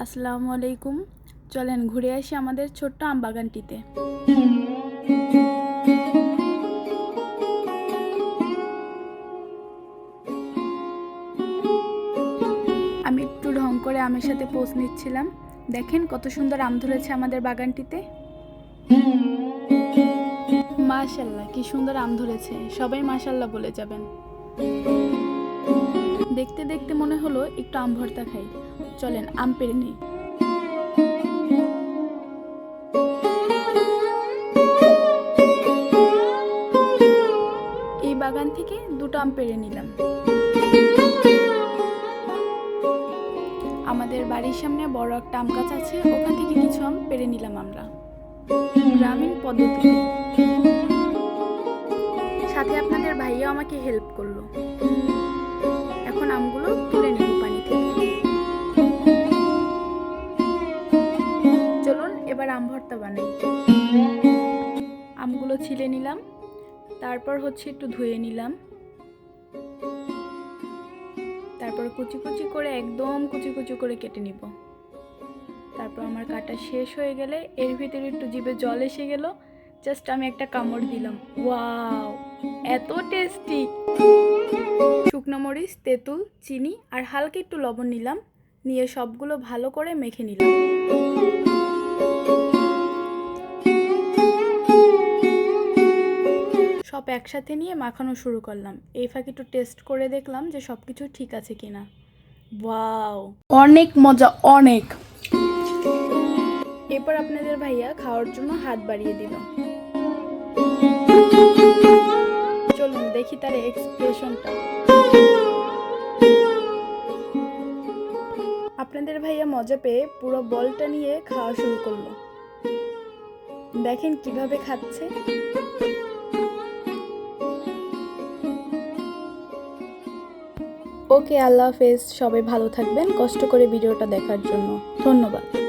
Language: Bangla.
আসসালামু আলাইকুম। চলেন ঘুরে আসি আমাদের ছোট্ট আম বাগানটিতে। আমি একটু ঢং করে আমের সাথে পোজ নিচ্ছিলাম। দেখেন কত সুন্দর আম ধরেছে আমাদের বাগানটিতে। মাশাআল্লাহ, কি সুন্দর আম ধরেছে, সবাই মাশাআল্লাহ বলে যাবেন। দেখতে দেখতে মনে হলো একটু আম ভর্তা খাই। চলেন আম পেড়ে নিই। এই বাগান থেকে দুটো আম পেড়ে নিলাম। আমাদের বাড়ির সামনে বড় একটা আম গাছ আছে, ওখান থেকে কিছু আম পেড়ে নিলাম আমরা গ্রামীণ পদ্ধতিতে। সাথে আপনাদের ভাইয়া আমাকে হেল্প করলো। এখন আমগুলো তুলে নেব পানি থেকে। চলুন এবার আম ভর্তা বানাই। আমগুলো ছিলে নিলাম, তারপর একটু ধুয়ে নিলাম, তারপর কুচি কুচি করে একদম কুচি কুচি করে কেটে নিব। তারপর আমার কাটা শেষ হয়ে গেলে এর ভিতরে একটু জিভে জল এসে গেল, জাস্ট আমি একটা কামড় দিলাম। ওয়াও, এত টেস্টি! শুকনো মরিচ, তেঁতুল, চিনি আর হালকা একটু লবণ নিলাম, নিয়ে সবগুলো ভালো করে মেখে নিলাম। সব একসাথে নিয়ে মাখানো শুরু করলাম। এই ফাঁকে একটু টেস্ট করে দেখলাম যে সব কিছু ঠিক আছে কিনা। ওয়াও, অনেক মজা, অনেক। এরপর আপনাদের ভাইয়া খাওয়ার জন্য হাত বাড়িয়ে দিল। চলুন দেখি তার এক্সপ্রেশনটা। আপনাদের ভাইয়া মজা পেয়ে পুরো বলটা নিয়ে খাওয়া শুরু করলো। দেখেন কিভাবে খাচ্ছে। ওকে, আল্লাহ হাফেজ। সবাই ভালো থাকবেন। কষ্ট করে ভিডিওটা দেখার জন্য ধন্যবাদ।